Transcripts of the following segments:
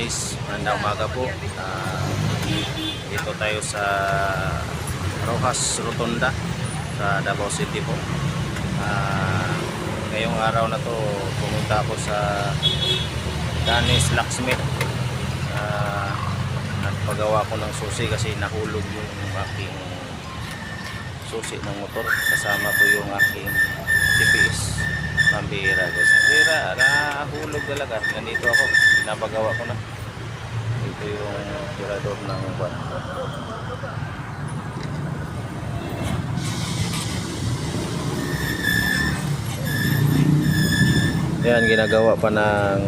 Guys, magandang umaga po. Dito tayo sa Rojas Rotunda sa Davao City po. Ngayong araw na to pumunta ako sa Danis Locksmith. Nagpagawa ko ng susi kasi nahulog yung aking susi ng motor. Kasama po yung aking TPS. Pambira guys. Pambira, nahulog talaga. Nandito ako, pinapagawa ko na. Ito yung tirador ng buwan. Yan, ginagawa pa ng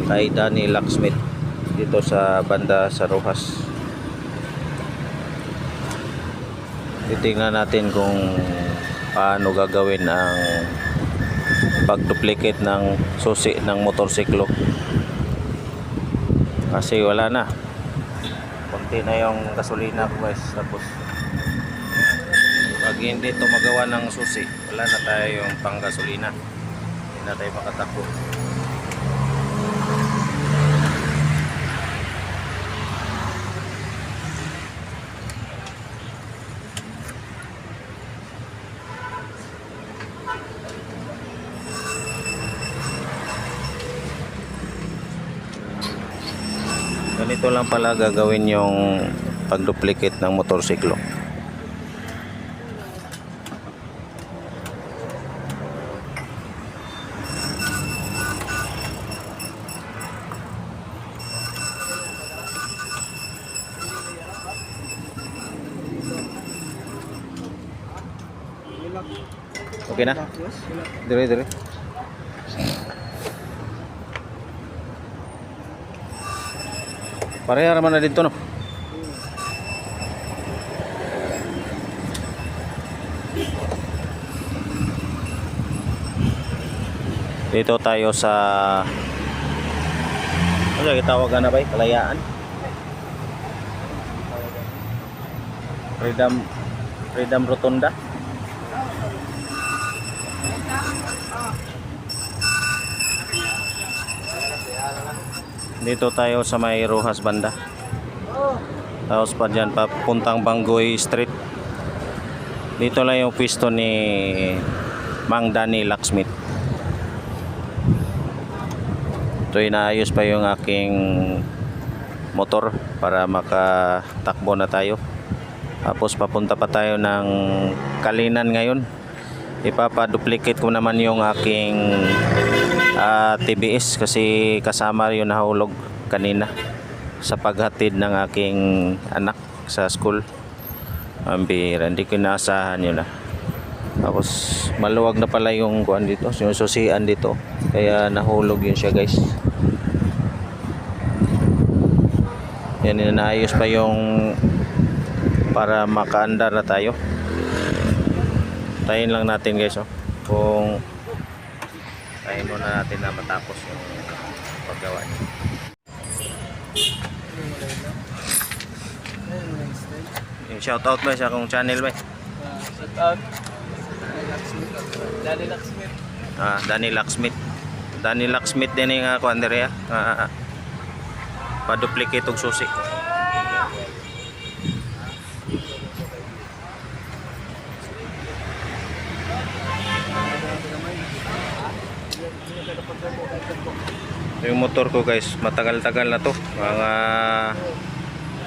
kay Danny Locksmith dito sa banda sa Rojas. Titingnan natin kung paano gagawin ang pag-duplicate ng susi ng motorsiklo kasi wala na, konti na yung gasolina ko guys. Tapos pag hindi ito magawa ng susi, wala na tayo yung pang gasolina, hindi na tayo makatakbo. Ganito lang pala gagawin yung pag-duplicate ng motorsiklo. Okay na? Dire. Pareha naman na dito no. Dito tayo sa ano gitawagan na ba? Kalayaan. Freedom Rotunda. Dito tayo sa may Rojas banda. Tapos pa dyan papuntang Bangoy Street. Dito lang yung pwesto ni Mang Danny Locksmith. Ito, inaayos pa yung aking motor para makatakbo na tayo. Tapos papunta pa tayo ng Kalinan ngayon. Ipapaduplicate ko naman yung aking TBS kasi kasama yung nahulog kanina sa paghatid ng aking anak sa school. Ambira, hindi ko inaasahan yun . Tapos maluwag na pala yung kuan dito, yung susian dito, kaya nahulog yun siya guys. Yan, inaayos pa yung para makaandar na tayo. Tayin lang natin guys kung tayin muna natin na matapos yung paggawa niya. Yung shoutout ba sa akong channel ba? Shoutout Danny Locksmith. Danny Locksmith. Danny Locksmith din yung ako Andrea. Pa-duplicate og susi. Yung motor ko guys, matagal-tagal na to, mga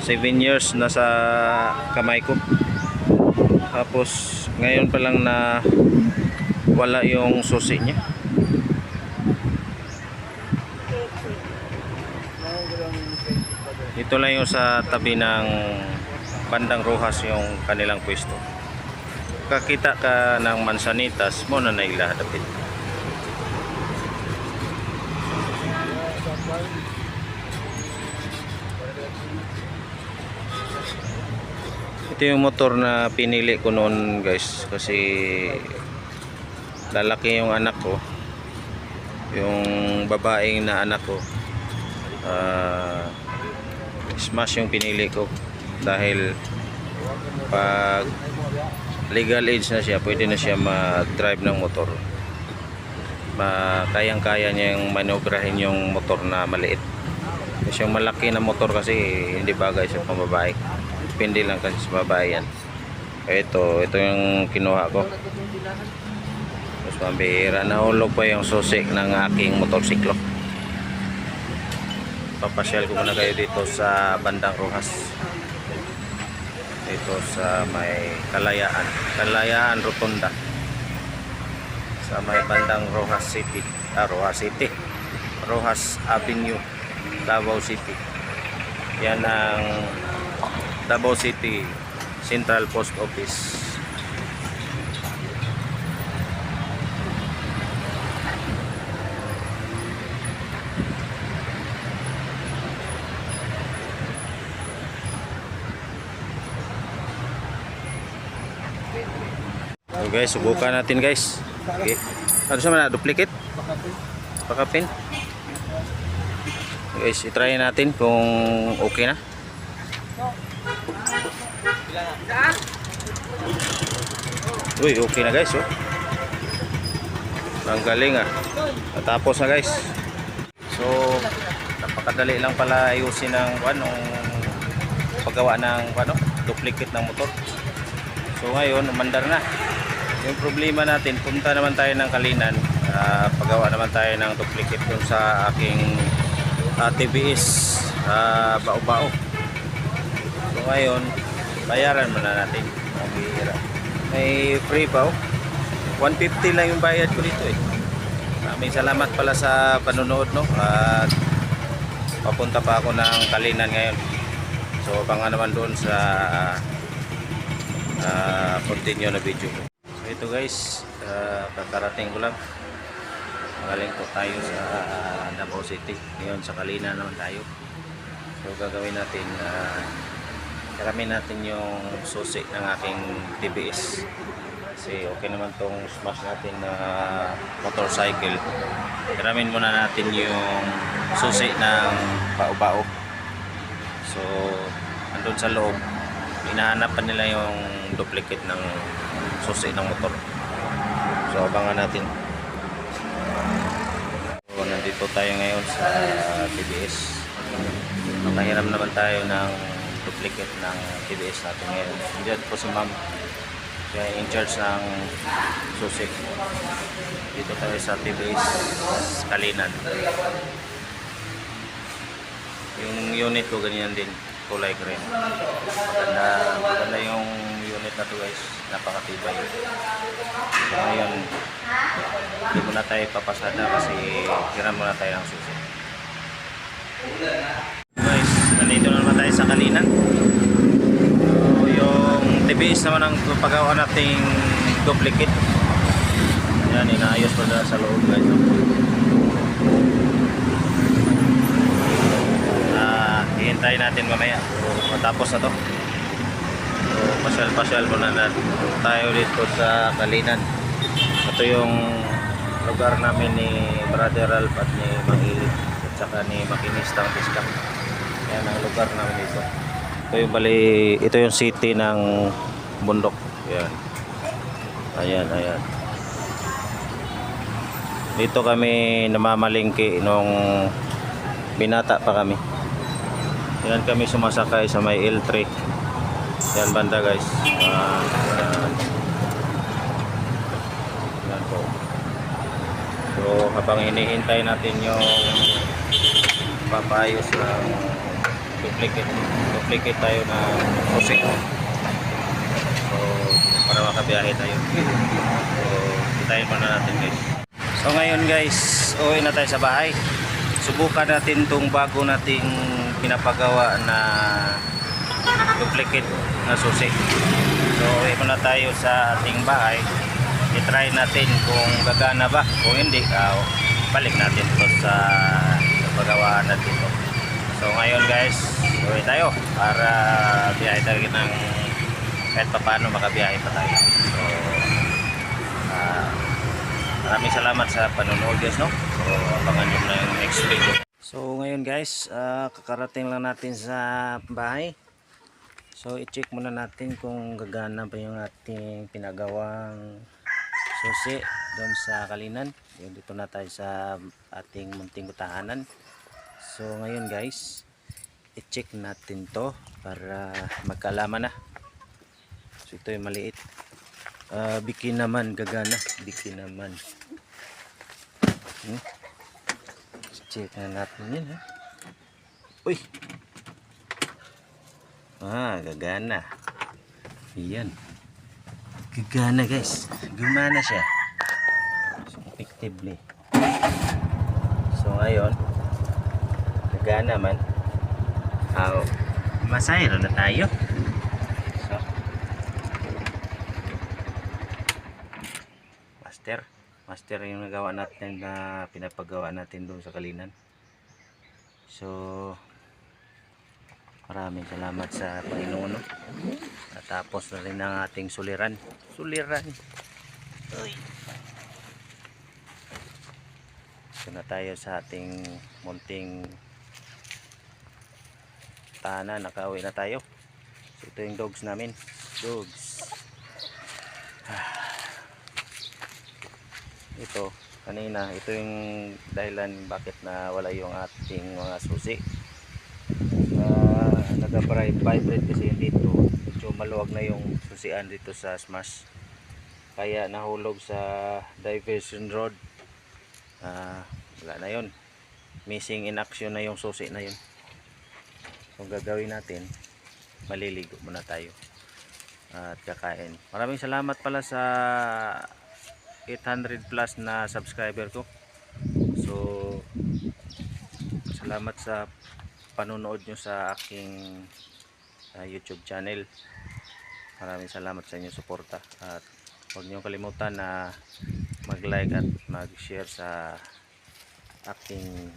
7 years na sa kamay ko. Tapos ngayon pa lang na wala yung susi niya. Ito lang yung sa tabi ng bandang Rojas yung kanilang pwesto. Kakita ka ng Mansanitas mo na nailahadapit. Ito yung motor na pinili ko noon guys kasi lalaki yung anak ko, yung babaeng na anak ko. Smash yung pinili ko dahil pag legal age na siya, pwede na siya mag-drive ng motor. kayang-kaya niya yung manobrahin yung motor na maliit. Kasi yung malaki na motor kasi hindi bagay sa pambabae. Depende lang kasi sa babae yan. Ito yung kinuha ko. Mas pambihira, nahulog pa yung susi ng aking motorsiklo. Papasyal ko muna kayo dito sa bandang Rojas. Dito sa may Kalayaan Rotunda. Sa may bandang Rojas City. Rojas Avenue, Davao City. Yan ang Davao City Central Post Office. So guys, subukan natin guys. Okay. Ano siya man, duplicate? Pakapin. Guys, i-try natin kung okay na. Uy, okay na guys, oh. Ang galing ah. Natapos na guys. So, napakadali lang pala ayusin ng paggawa ng duplicate ng motor. So ngayon, umandar na. Yung problema natin, punta naman tayo ng Kalinan, paggawa naman tayo ng duplicate dun sa aking TBS Bao-Bao. So ngayon, bayaran muna natin. May free pa, 150 lang yung bayad ko dito eh. Maraming salamat pala sa panonood, no? At papunta pa ako ng Kalinan ngayon. So abangan naman doon sa continue na video ko. So ito guys, kakarating ko lang. Magaling po tayo sa Davao City. Ngayon sa Kalinan naman tayo. So gagawin natin, karamin natin yung susi ng aking TBS. Kasi okay naman tong smash natin na motorcycle. Karamin muna natin yung susi ng Bao-Bao. So andun sa loob, hinahanap pa nila yung duplicate ng susi ng motor. So abangan natin. So nandito tayo ngayon sa TBS. Nakahiram naman tayo ng duplicate ng TBS natin ngayon. Diyan po si ma'am, siya in charge ng susi. Dito tayo sa TBS Kalinan. Yung unit ko ganyan din, kulay green. Maganda yung unit na to guys, napakatibay. So ngayon, hindi muna tayo papasada kasi hiram muna tayo ng susi. Guys, nandito na naman tayo sa Kalinan. So yung TBS naman ang paggawa nating duplicate. Ayan, inaayos pa na sa loob guys. Hihintayin natin mamaya. So, matapos na to. So, pasyal-pasyal muna na tayo dito sa Kalinan. Ito yung lugar namin ni Brother Ralph at ni Mangili at saka ni Makinistang Piska. Yan ang lugar namin dito. Ito yung city ng bundok. Yan. Ayan. Dito kami namamalingki nung binata pa kami. Yan kami sumasakay sa may L3. Yan banda guys. Yan po. So habang hinihintay natin yung papayos ng duplicate tayo ng musik. So para makabiyahe tayo. So hintayin muna natin guys. So ngayon guys, uwi na tayo sa bahay. Subukan natin tong bago nating pinapagawa na duplicate na susi. So uwi muna tayo sa ating bahay. I-try natin kung gagana ba. Kung hindi, balik natin ito sa paggawa natin ito. So ngayon guys, uwi tayo para biyahe tayo ng kahit pa paano makabiyahe pa tayo. So maraming salamat sa panonood guys, no? So abangan nyo na yung next video. So ngayon guys, kakarating lang natin sa bahay. So i-check muna natin kung gagana ba yung ating pinagawang susi doon sa Kalinan. Yun, dito na tayo sa ating munting tahanan. So ngayon guys, i-check natin to para magkalaman na. So ito yung maliit. Biki naman, gagana. Biki naman. Check na natin yan. Uy! Gagana. Iyan. Gagana guys. Gumana siya. So, effectively. So ngayon, gagana man. Masayro na tayo. So, master yung nagawa natin na pinapagawa natin doon sa Kalinan. So maraming salamat sa Panginoon, no? Natapos na rin ang ating suliran. Uy. So na tayo sa ating munting tahanan. Nakauwi na tayo. So ito yung dogs namin. Ito kanina, ito yung dahilan bakit na wala yung ating mga susi. Nag-vibrate kasi yun dito. So maluwag na yung susian dito sa Smash, kaya nahulog sa diversion road. Wala na yun, missing in action na yung susi na yun. So gagawin natin, maliligo muna tayo at kakain. Maraming salamat pala sa 800 plus na subscriber ko. So salamat sa panonood nyo sa aking YouTube channel. Maraming salamat sa inyong suporta, at huwag nyo kalimutan na mag-like at mag-share sa aking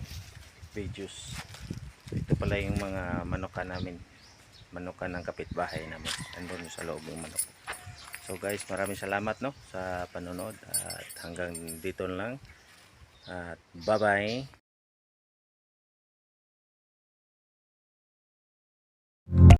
videos. Ito pala yung mga manukan namin, manukan ng kapitbahay namin. Andun sa loob yung manok. So guys, maraming salamat, no, sa panonood, at hanggang dito lang, at bye bye.